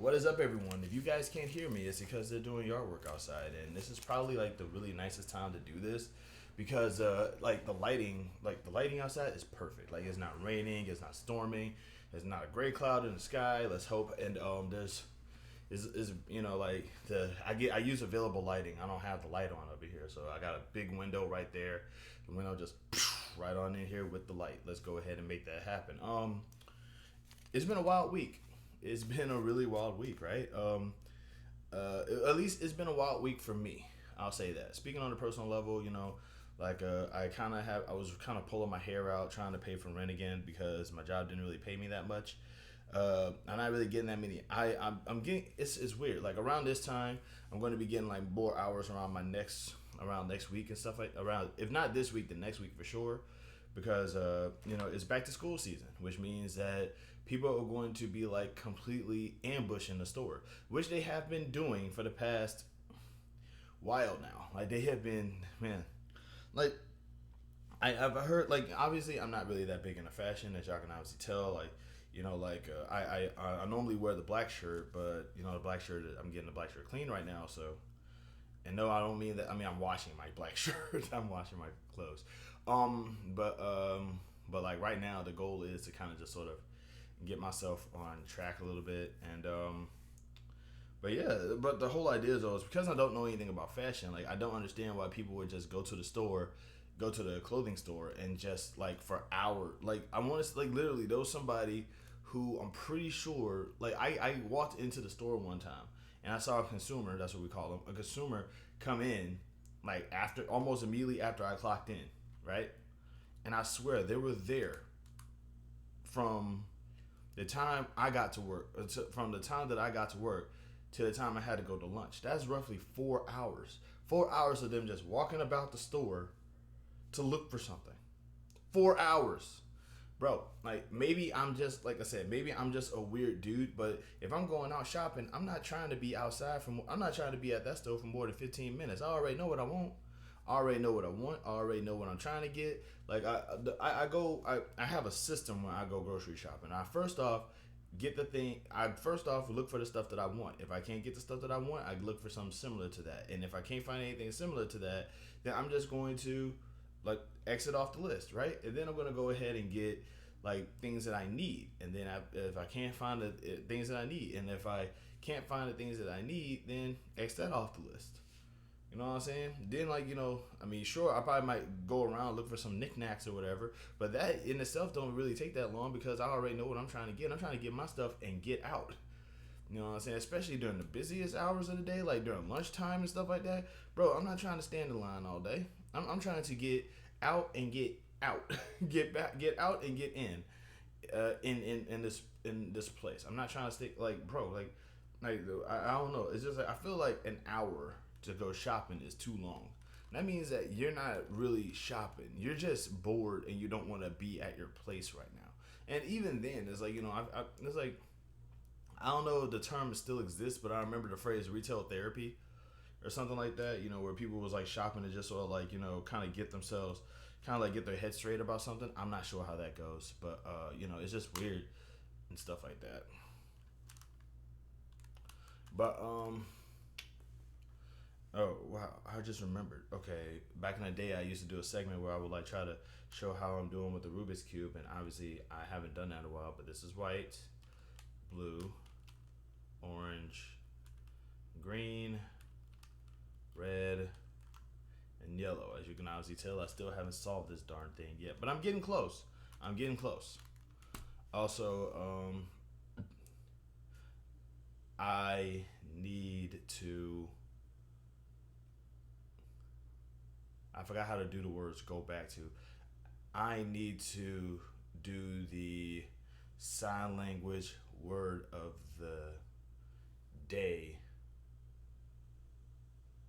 What is up, everyone? If you guys can't hear me, it's because they're doing yard work outside, and this is probably like the really nicest time to do this because like the lighting outside is perfect. Like it's not raining, it's not storming, there's not a gray cloud in the sky. Let's hope. And there's is like I use available lighting. I don't have the light on over here, so I got a big window right there. The window just right on in here with the light. Let's go ahead and make that happen. It's been a wild week. It's been a really wild week, right? At least it's been a wild week for me. I'll say that. Speaking on a personal level, I was kind of pulling my hair out trying to pay for rent again because my job didn't really pay me that much. I'm not really getting that many. I'm getting it's weird. Like around this time, I'm going to be getting like more hours around next week and stuff like around. If not this week, then next week for sure, because it's back to school season, which means that people are going to be like completely ambushing the store, which they have been doing for the past while now. Like they have been, man. Like I've heard, like obviously I'm not really that big into fashion, as y'all can obviously tell. I normally wear the black shirt, but the black shirt, I'm getting the black shirt clean right now. So, and no, I don't mean that. I mean I'm washing my black shirt. I'm washing my clothes. But like right now, the goal is to kind of just sort of get myself on track a little bit. And but yeah, but the whole idea though is because I don't know anything about fashion. Like I don't understand why people would just go to the store, go to the clothing store, and just like for hours. Like I want to like literally there was somebody who I'm pretty sure, like I walked into the store one time and I saw a consumer, that's what we call them, a consumer come in like after almost immediately after I clocked in, right? And I swear they were there from the time I got to work, from the time that I got to work to the time I had to go to lunch. That's roughly 4 hours. 4 hours of them just walking about the store to look for something. 4 hours. Bro, like maybe I'm just, like I said, maybe I'm just a weird dude, but if I'm going out shopping, I'm not trying to be I'm not trying to be at that store for more than 15 minutes. I already know what I want. I already know what I want. I already know what I'm trying to get. Like I have a system when I go grocery shopping. I first off look for the stuff that I want. If I can't get the stuff that I want, I look for something similar to that. And if I can't find anything similar to that, then I'm just going to like exit off the list, right? And then I'm gonna go ahead and get like things that I need. And then if I can't find the things that I need, and if I can't find the things that I need, then X that off the list. You know what I'm saying? Then I mean, sure, I probably might go around look for some knickknacks or whatever, but that in itself don't really take that long because I already know what I'm trying to get. I'm trying to get my stuff and get out. You know what I'm saying? Especially during the busiest hours of the day, like during lunchtime and stuff like that. Bro, I'm not trying to stand in line all day. I'm trying to get out and get out, get out and get in this place. I'm not trying to stick like, bro, I don't know. It's just like I feel like an hour to go shopping is too long. That means that you're not really shopping. You're just bored and you don't want to be at your place right now. And even then, it's like it's like I don't know if the term still exists, but I remember the phrase retail therapy or something like that. Where people was like shopping to just sort of like kind of get themselves, kind of like get their head straight about something. I'm not sure how that goes, but it's just weird and stuff like that. But oh wow! I just remembered. Okay, back in the day, I used to do a segment where I would like try to show how I'm doing with the Rubik's cube, and obviously I haven't done that in a while. But this is white, blue, orange, green, red, and yellow. As you can obviously tell, I still haven't solved this darn thing yet, but I'm getting close. I'm getting close. Also, I need to. I forgot how to do the words go back to. I need to do the sign language word of the day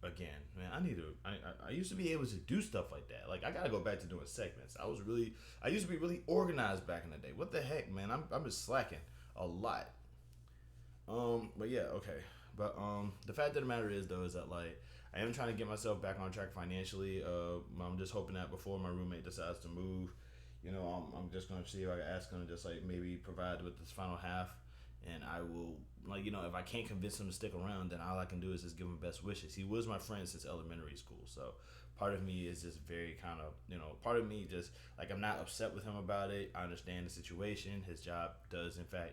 again. Man, I used to be able to do stuff like that. Like I gotta go back to doing segments. I used to be really organized back in the day. What the heck, man? I'm just slacking a lot. But yeah, okay. But the fact of the matter is though is that like I am trying to get myself back on track financially. I'm just hoping that before my roommate decides to move, I'm just gonna see if I can ask him to just like maybe provide with this final half, and I will like, if I can't convince him to stick around, then all I can do is just give him best wishes. He was my friend since elementary school, so part of me is just very kind of, part of me just like, I'm not upset with him about it. I understand the situation. His job does in fact,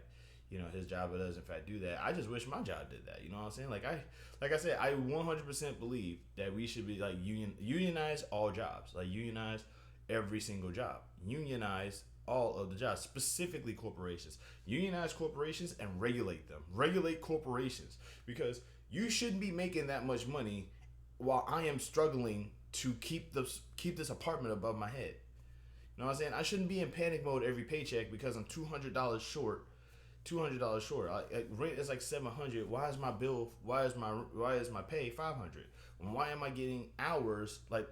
do that. I just wish my job did that. You know what I'm saying? Like I said, I 100% believe that we should be like unionize all jobs, like unionize every single job, unionize all of the jobs, specifically corporations. Unionize corporations and regulate them. Regulate corporations, because you shouldn't be making that much money while I am struggling to keep this apartment above my head. You know what I'm saying? I shouldn't be in panic mode every paycheck because I'm $200 short. $200 short. Rent is like $700. Why is my bill? Why is my pay $500? Why am I getting hours like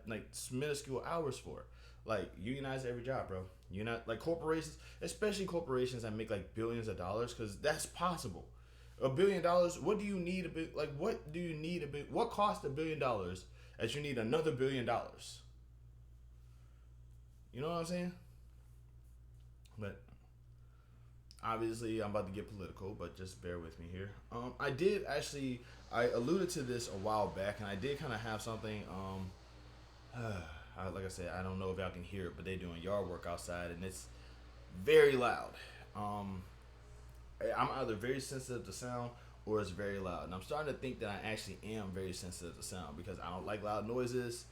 minuscule hours for? Like, unionize every job, bro. You not like corporations, especially corporations that make like billions of dollars, because that's possible. $1 billion. What do you need a bit? Like, what do you need a bit? What cost $1 billion that you need another $1 billion? You know what I'm saying? But obviously, I'm about to get political, but just bear with me here. I alluded to this a while back, and I did kind of have something. Like I said, I don't know if y'all can hear it, but they're doing yard work outside, and it's very loud. I'm either very sensitive to sound or it's very loud, and I'm starting to think that I actually am very sensitive to sound, because I don't like loud noises.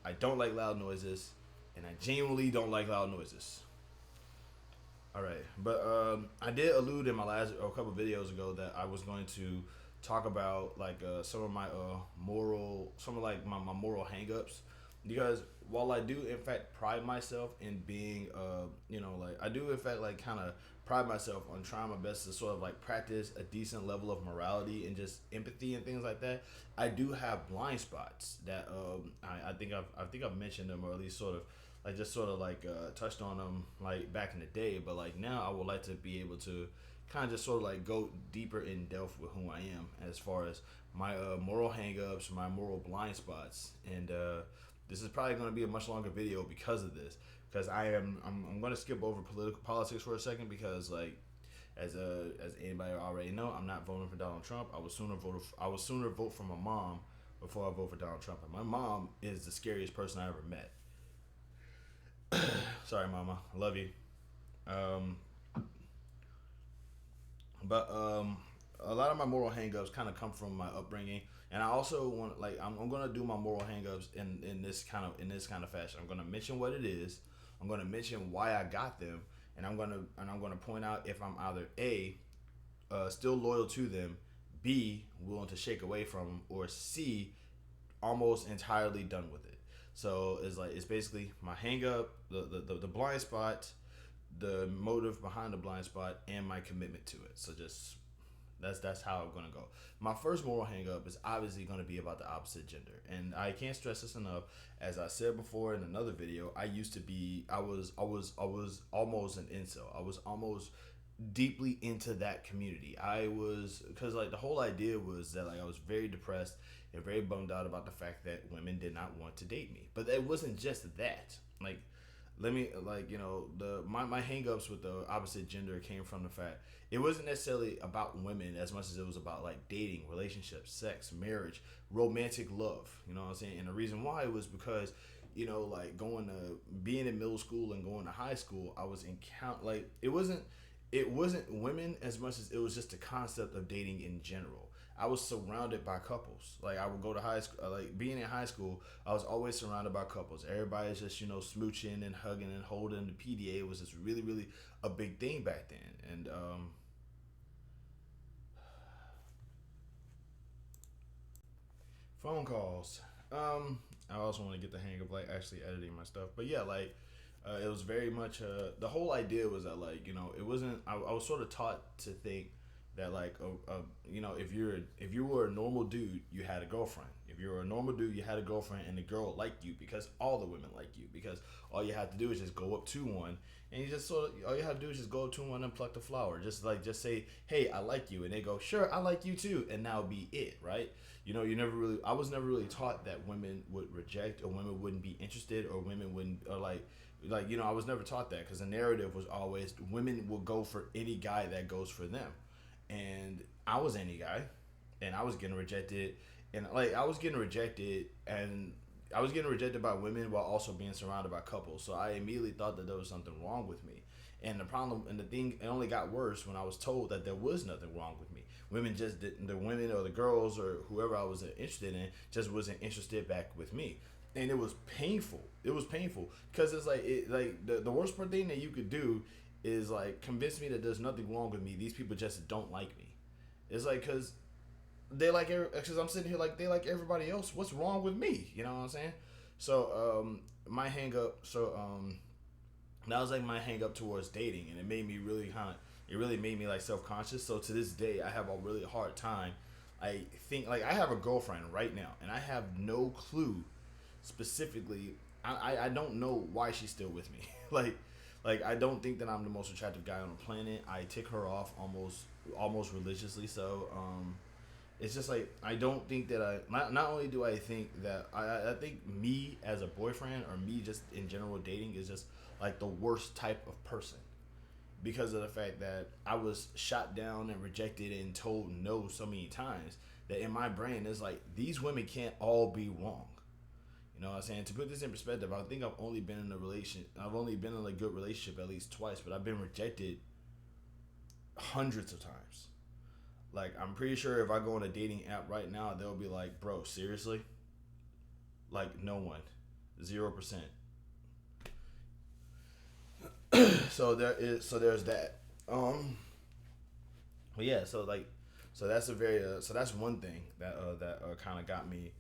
I don't like loud noises, and I genuinely don't like loud noises. All right, but I did allude in my last a couple videos ago that I was going to talk about like some of my my moral hangups, because while I do in fact pride myself in being I do in fact like kind of pride myself on trying my best to sort of like practice a decent level of morality and just empathy and things like that. I do have blind spots that I think I've mentioned them, or at least sort of touched on them like back in the day, but like now I would like to be able to kind of just sort of like go deeper in depth with who I am as far as my moral hangups, my moral blind spots, and this is probably going to be a much longer video because of this. Because I'm going to skip over politics for a second, because like as anybody already know, I'm not voting for Donald Trump. I would sooner vote for my mom before I vote for Donald Trump. And my mom is the scariest person I ever met. Sorry, Mama. I love you. But a lot of my moral hangups kind of come from my upbringing, and I also want I'm gonna do my moral hangups in this kind of fashion. I'm gonna mention what it is. I'm gonna mention why I got them, and I'm gonna point out if I'm either A, still loyal to them, B, willing to shake away from them, or C, almost entirely done with it. So it's basically my hang up, the blind spot, the motive behind the blind spot, and my commitment to it. So just that's how I'm gonna go. My first moral hang up is obviously gonna be about the opposite gender, and I can't stress this enough. As I said before in another video, I was almost an incel. I was almost deeply into that community. Because like the whole idea was that like I was very depressed and very bummed out about the fact that women did not want to date me. But it wasn't just that. Like, let me my hangups with the opposite gender came from the fact it wasn't necessarily about women as much as it was about like dating, relationships, sex, marriage, romantic love. You know what I'm saying? And the reason why was because like being in middle school and going to high school, I was it wasn't women as much as it was just the concept of dating in general. I was surrounded by couples. Like, I would go to high school, like being in high school, I was always surrounded by couples. Everybody's just, smooching and hugging and holding. The PDA was just really, really a big thing back then. And, phone calls. I also want to get the hang of like actually editing my stuff. But yeah, like, it was very much, the whole idea was that like, it wasn't, I was sort of taught to think that like if you were a normal dude, you had a girlfriend. If you were a normal dude, you had a girlfriend, and the girl liked you because all the women like you, because all you have to do is just go up to one, and all you have to do is just go up to one and pluck the flower, just say, hey, I like you, and they go, sure, I like you too, and now be it, right? I was never really taught that women would reject, or women wouldn't be interested, or women wouldn't, or I was never taught that, because the narrative was always women will go for any guy that goes for them. And I was any guy, and I was getting rejected, and like I was getting rejected by women while also being surrounded by couples. So I immediately thought that there was something wrong with me. And the problem and the thing, it only got worse when I was told that there was nothing wrong with me. Women just didn't, the women or the girls or whoever I was interested in just wasn't interested back with me. And it was painful. It was painful because it's like the worst part thing that you could do is like convince me that there's nothing wrong with me. These people just don't like me. It's like because because I'm sitting here like they like everybody else. What's wrong with me? You know what I'm saying? So my hang up. So that was like my hang up towards dating, and it made me really it really made me like self conscious. So to this day, I have a really hard time. I think like I have a girlfriend right now, and I have no clue specifically. I don't know why she's still with me. like I don't think that I'm the most attractive guy on the planet. I tick her off almost religiously. So it's just like I don't think that not only do I think that I think me as a boyfriend or me just in general dating is just like the worst type of person because of the fact that I was shot down and rejected and told no so many times that in my brain it's like these women can't all be wrong. You know what I'm saying? To put this in perspective, I think I've only been in a good relationship at least twice, but I've been rejected hundreds of times. Like I'm pretty sure if I go on a dating app right now, they'll be like, "Bro, seriously?" Like no one, 0%. So there's that. But yeah, so that's a very so that's one thing that kind of got me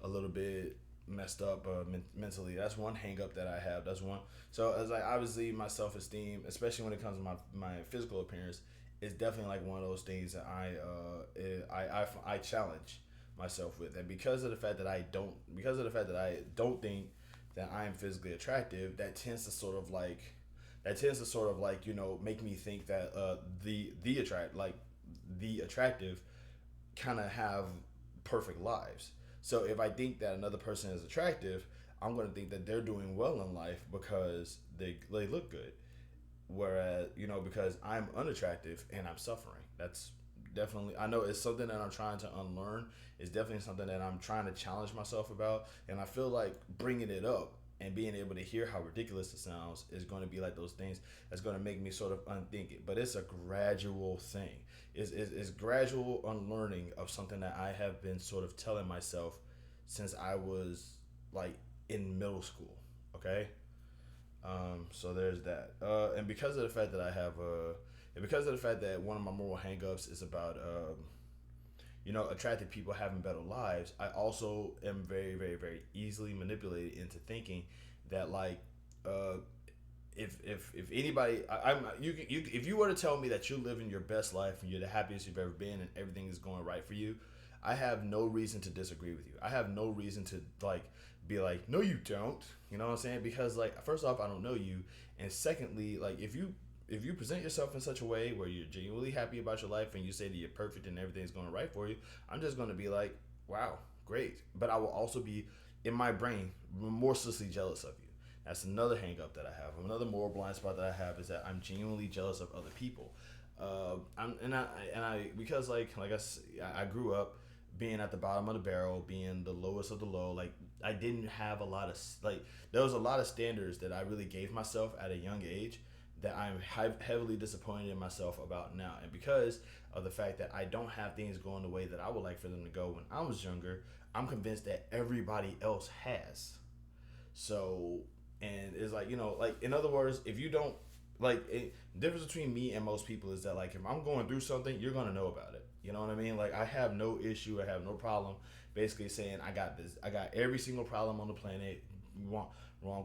a little bit messed up mentally. That's one hang up that I have. That's one. So as like obviously my self esteem, especially when it comes to my physical appearance, is definitely like one of those things that I challenge myself with, and because of the fact that I don't think that I am physically attractive, that tends to sort of like make me think that the attractive kind of have perfect lives. So if I think that another person is attractive, I'm going to think that they're doing well in life because they look good. Whereas, because I'm unattractive and I'm suffering. That's definitely, I know it's something that I'm trying to unlearn. It's definitely something that I'm trying to challenge myself about. And I feel like bringing it up and being able to hear how ridiculous it sounds is going to be like those things that's going to make me sort of unthink it. But it's a gradual thing. It's gradual unlearning of something that I have been sort of telling myself since I was like in middle school. Okay. So there's that. And because of the fact that and because of the fact that one of my moral hangups is about, attractive people having better lives, I also am very, very, very easily manipulated into thinking that like, if anybody, if you were to tell me that you're living your best life and you're the happiest you've ever been and everything is going right for you, I have no reason to disagree with you. I have no reason to like be like, no, you don't. You know what I'm saying? Because like, first off, I don't know you, and secondly, like if you present yourself in such a way where you're genuinely happy about your life and you say that you're perfect and everything's going right for you, I'm just going to be like, wow, great. But I will also be in my brain remorselessly jealous of you. That's another hang up that I have. Another moral blind spot that I have is that I'm genuinely jealous of other people. Because I grew up being at the bottom of the barrel, being the lowest of the low. Like I didn't have a lot of there was a lot of standards that I really gave myself at a young age that I'm heavily disappointed in myself about now. And because of the fact that I don't have things going the way that I would like for them to go when I was younger, I'm convinced that everybody else has. So, and it's like, like in other words, if you don't the difference between me and most people is that like if I'm going through something, you're gonna know about it. You know what I mean? Like I have no issue, I have no problem basically saying I got this. I got every single problem on the planet wrong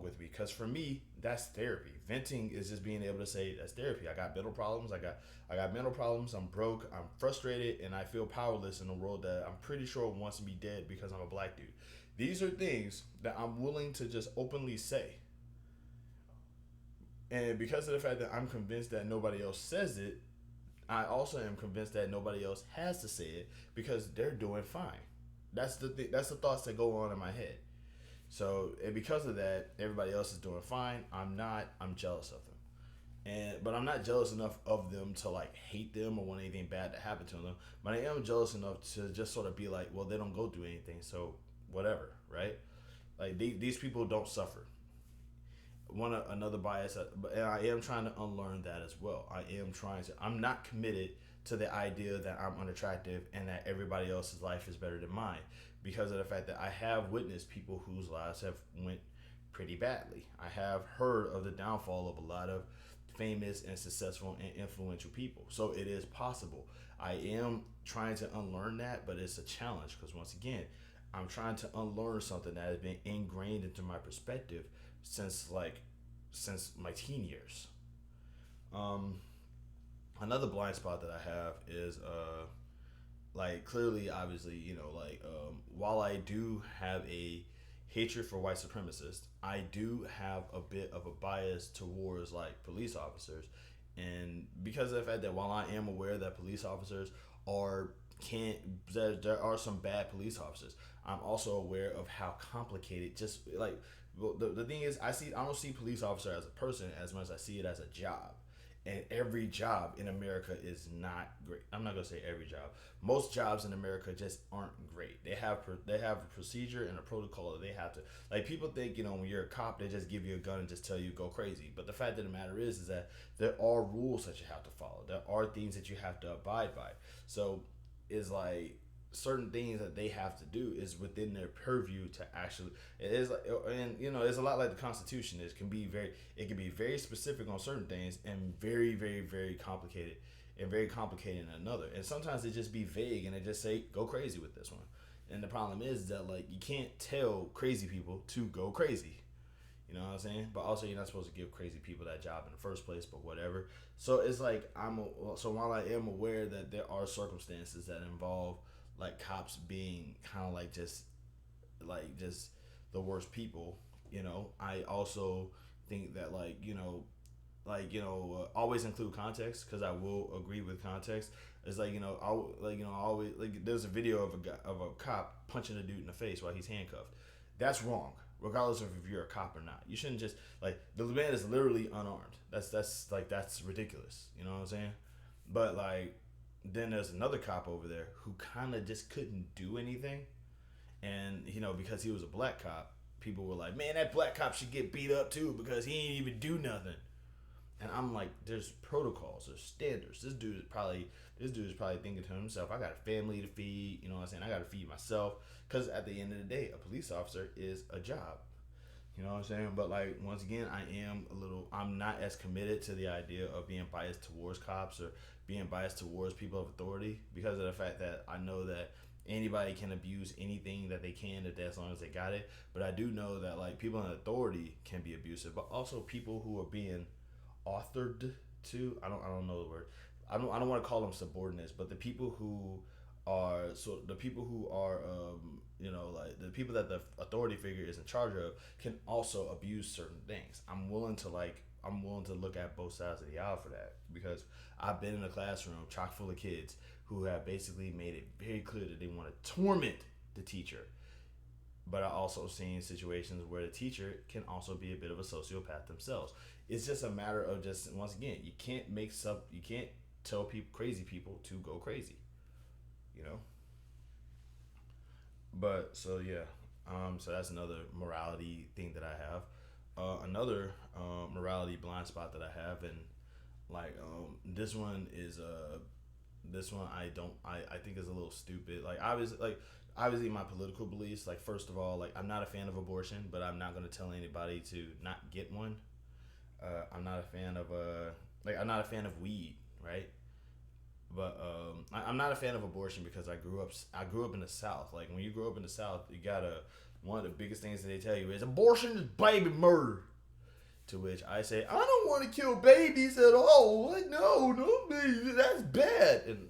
with me. Because for me, that's therapy. Venting is just being able to say that's therapy. I got mental problems. I got mental problems. I'm broke. I'm frustrated, and I feel powerless in a world that I'm pretty sure wants to be dead because I'm a black dude. These are things that I'm willing to just openly say. And because of the fact that I'm convinced that nobody else says it, I also am convinced that nobody else has to say it because they're doing fine. That's the that's the thoughts that go on in my head. So, and because of that, everybody else is doing fine. I'm not. I'm jealous of them. But I'm not jealous enough of them to like hate them or want anything bad to happen to them. But I am jealous enough to just sort of be like, well, they don't go through anything, so whatever, right? Like these people don't suffer. Another bias, and I am trying to unlearn that as well. I am trying to. I'm not committed to the idea that I'm unattractive and that everybody else's life is better than mine, because of the fact that I have witnessed people whose lives have went pretty badly. I have heard of the downfall of a lot of famous and successful and influential people. So it is possible. I am trying to unlearn that, but it's a challenge because once again, I'm trying to unlearn something that has been ingrained into my perspective since my teen years. Um, Another blind spot that I have is like clearly, obviously, while I do have a hatred for white supremacists, I do have a bit of a bias towards like police officers, and because of the fact that while I am aware that police officers are can't there are some bad police officers, I'm also aware of how complicated just like well, the thing is I don't see police officer as a person as much as I see it as a job, and every job in America is not great. I'm not gonna say every job. Most jobs in America just aren't great. They have a procedure and a protocol that they have to. Like people think when you're a cop they just give you a gun and just tell you go crazy. But the fact of the matter is that there are rules that you have to follow. There are things that you have to abide by. So it's like certain things that they have to do is within their purview to actually it is like, and it's a lot like the Constitution. It can be very specific on certain things and very very very complicated and very complicated in another, and sometimes it just be vague and they just say go crazy with this one. And the problem is that like you can't tell crazy people to go crazy, you know what I'm saying? But also, you're not supposed to give crazy people that job in the first place. But whatever. So it's like so while I am aware that there are circumstances that involve like cops being kind of like just the worst people, I also think that always include context because I will agree with context. It's like I always like there's a video of a cop punching a dude in the face while he's handcuffed. That's wrong, regardless of if you're a cop or not. You shouldn't just like the man is literally unarmed. That's ridiculous. You know what I'm saying? But like then there's another cop over there who kind of just couldn't do anything, and because he was a black cop, people were like, "Man, that black cop should get beat up too because he ain't even do nothing." And I'm like, "There's protocols, there's standards. This dude is probably thinking to himself, I got a family to feed. You know what I'm saying? I got to feed myself because at the end of the day, a police officer is a job." You know what I'm saying? But like once again, I'm not as committed to the idea of being biased towards cops or being biased towards people of authority because of the fact that I know that anybody can abuse anything that they can as long as they got it. But I do know that like people in authority can be abusive, but also people who are being authored to I don't know the word. I don't want to call them subordinates, but the people who are like the people that the authority figure is in charge of can also abuse certain things. I'm willing to look at both sides of the aisle for that because I've been in a classroom chock full of kids who have basically made it very clear that they want to torment the teacher. But I also seen situations where the teacher can also be a bit of a sociopath themselves. It's just a matter of just once again, you can't tell crazy people to go crazy, you know. But so yeah, so that's another morality thing that I have. Another morality blind spot that I have, and like this one I think is a little stupid. Obviously my political beliefs. Like first of all, like I'm not a fan of abortion, but I'm not gonna tell anybody to not get one. I'm not a fan of weed, right? But I'm not a fan of abortion because I grew up in the South. Like when you grow up in the South, you gotta one of the biggest things that they tell you is abortion is baby murder. To which I say I don't want to kill babies at all. Like no, baby, that's bad. And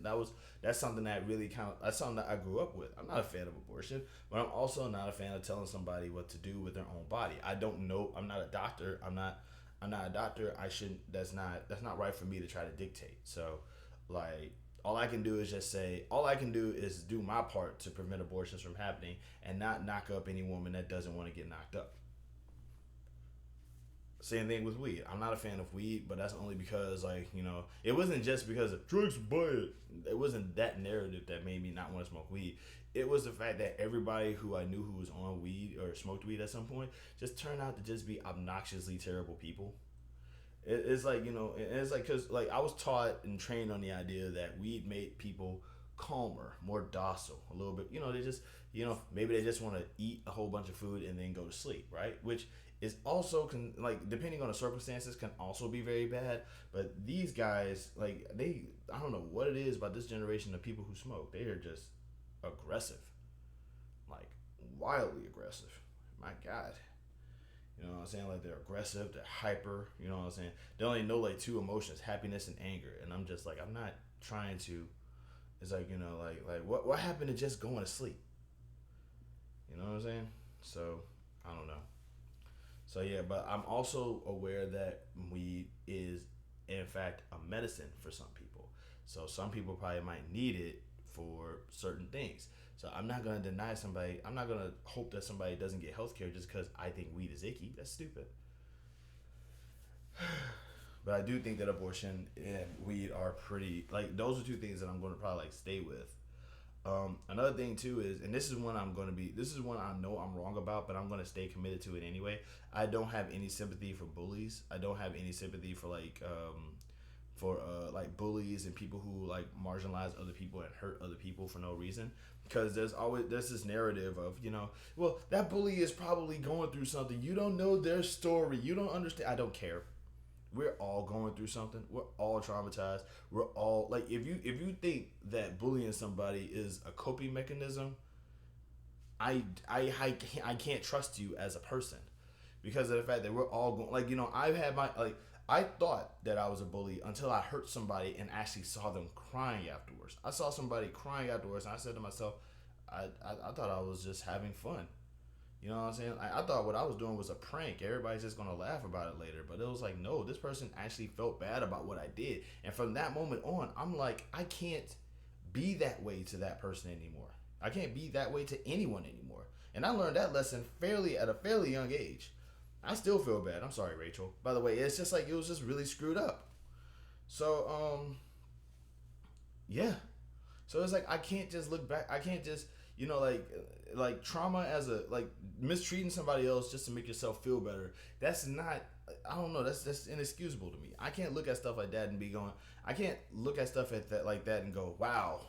that's something that's something that I grew up with. I'm not a fan of abortion, but I'm also not a fan of telling somebody what to do with their own body. I don't know. I'm not a doctor. I'm not a doctor. I shouldn't. That's not right for me to try to dictate. So, like, all I can do is do my part to prevent abortions from happening and not knock up any woman that doesn't want to get knocked up. Same thing with weed. I'm not a fan of weed, but that's only because, like, it wasn't just because of drugs, but it wasn't that narrative that made me not want to smoke weed. It was the fact that everybody who I knew who was on weed or smoked weed at some point just turned out to just be obnoxiously terrible people. It's like, it's like, because, like, I was taught and trained on the idea that weed made people calmer, more docile, a little bit. They just, maybe they just want to eat a whole bunch of food and then go to sleep, right? Which is also, like, depending on the circumstances, can also be very bad. But these guys, like, I don't know what it is about this generation of people who smoke. They are just aggressive, like, wildly aggressive. My God. You know what I'm saying? Like, they're aggressive, they're hyper. You know what I'm saying? They only know, like, two emotions: happiness and anger. And I'm just like, I'm not trying to. It's like, like what happened to just going to sleep? You know what I'm saying? So I don't know. So yeah, but I'm also aware that weed is, in fact, a medicine for some people. So some people probably might need it for certain things. So I'm not gonna deny somebody. I'm not gonna hope that somebody doesn't get health care just because I think weed is icky. That's stupid. But I do think that abortion and weed are pretty, like, those are two things that I'm going to probably, like, stay with. Another thing too is, and this is one I know I'm wrong about, but I'm going to stay committed to it anyway. I don't have any sympathy for bullies. I don't have any sympathy for, like, like, bullies and people who, like, marginalize other people and hurt other people for no reason. Because there's this narrative of, well, that bully is probably going through something. You don't know their story. You don't understand. I don't care. We're all going through something. We're all traumatized. We're all, like, if you think that bullying somebody is a coping mechanism, I can't trust you as a person, because of the fact that we're all going, like, I've had my, like, I thought that I was a bully until I hurt somebody and actually saw them crying afterwards. I saw somebody crying afterwards, and I said to myself, I thought I was just having fun. You know what I'm saying? I thought what I was doing was a prank. Everybody's just gonna laugh about it later. But it was like, no, this person actually felt bad about what I did. And from that moment on, I'm like, I can't be that way to that person anymore. I can't be that way to anyone anymore. And I learned that lesson at a fairly young age. I still feel bad. I'm sorry, Rachel. By the way, it's just like, it was just really screwed up. So, yeah. So it's like, I can't just look back. I can't just, like trauma as a, like, mistreating somebody else just to make yourself feel better. That's not, I don't know, that's inexcusable to me. I can't look at stuff like that and be going, I can't look at stuff at that like that and go, wow,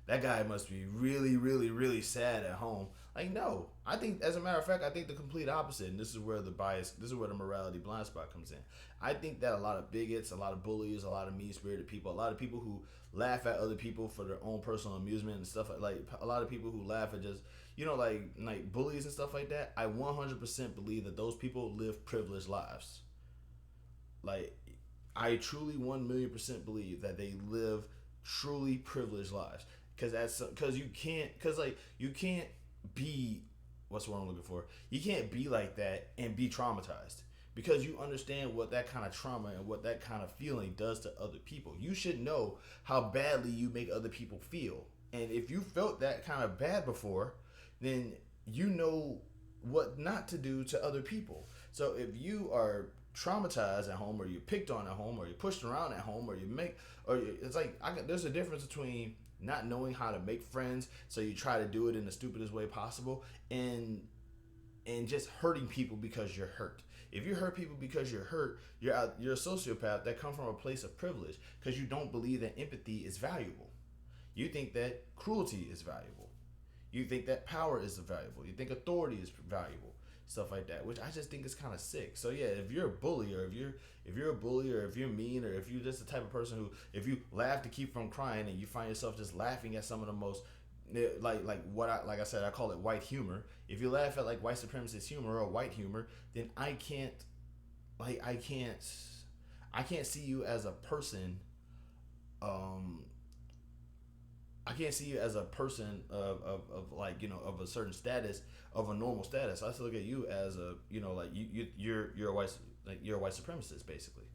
that guy must be really, really, really sad at home. Like, no. I think, as a matter of fact, I think the complete opposite. And this is where the morality blind spot comes in. I think that a lot of bigots, a lot of bullies, a lot of mean-spirited people, a lot of people who laugh at other people for their own personal amusement and stuff, like a lot of people who laugh at just, like bullies and stuff like that, I 100% believe that those people live privileged lives. Like, I truly 1,000,000% believe that they live truly privileged lives. Because you can't be, what's the word I'm looking for? You can't be like that and be traumatized, because you understand what that kind of trauma and what that kind of feeling does to other people. You should know how badly you make other people feel. And if you felt that kind of bad before, then you know what not to do to other people. So if you are traumatized at home, or you're picked on at home, or you're pushed around at home, it's like, there's a difference between not knowing how to make friends, so you try to do it in the stupidest way possible, and just hurting people because you're hurt. If you hurt people because you're hurt, you're a sociopath that come from a place of privilege, because you don't believe that empathy is valuable. You think that cruelty is valuable. You think that power is valuable. You think authority is valuable. Stuff like that, which I just think is kind of sick. So yeah, if you're a bully, or if you're a bully, or if you're mean, or if you're just the type of person who, if you laugh to keep from crying, and you find yourself just laughing at some of the most, like I said, I call it white humor. If you laugh at, like, white supremacist humor or white humor, then I can't see you as a person. I can't see you as a person of like, of a certain status, of a normal status. I still look at you as a, like, you're a white, like, you're a white supremacist, basically.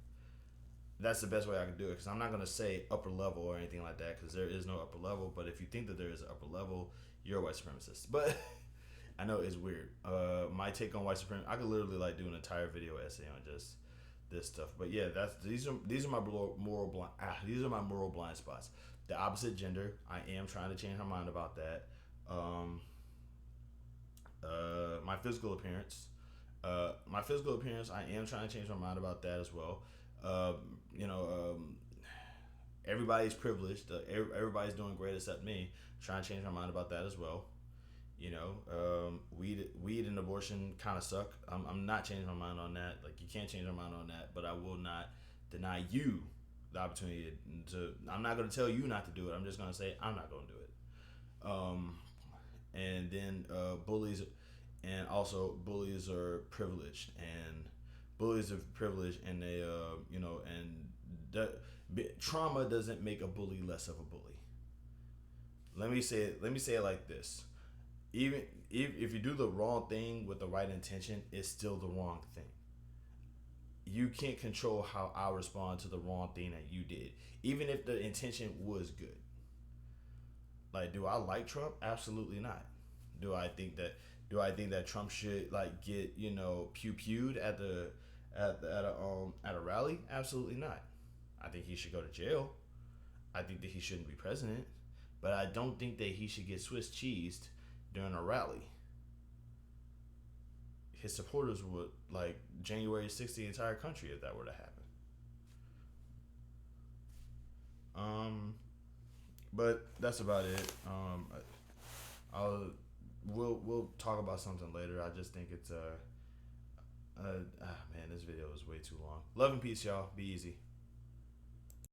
That's the best way I can do it, because I'm not gonna say upper level or anything like that, because there is no upper level. But if you think that there is an upper level, you're a white supremacist. But I know it's weird. My take on white supremacy, I could literally, like, do an entire video essay on just this stuff. But yeah, that's these are my these are my moral blind spots. The opposite gender, I am trying to change my mind about that. Um, my physical appearance, I am trying to change my mind about that as well. Um, you know, everybody's privileged. Everybody's doing great except me. Trying to change my mind about that as well. Weed and abortion kind of suck. I'm not changing my mind on that. Like you can't change my mind on that, but I will not deny you the opportunity to. I'm not going to tell you not to do it. I'm just going to say I'm not going to do it. And then bullies, and also bullies are privileged, and bullies are privileged, and they and trauma doesn't make a bully less of a bully. Let me say it like this: even if you do the wrong thing with the right intention, it's still the wrong thing. You can't control how I respond to the wrong thing that you did, even if the intention was good. Like, do I like Trump? Absolutely not. Do I think that Trump should like get pew pewed at a rally? Absolutely not. I think he should go to jail. I think that he shouldn't be president, but I don't think that he should get Swiss cheesed during a rally. His supporters would like January 6th the entire country if that were to happen. But that's about it. I'll we'll talk about something later. I just think it's man, this video is way too long. Love and peace, y'all. Be easy.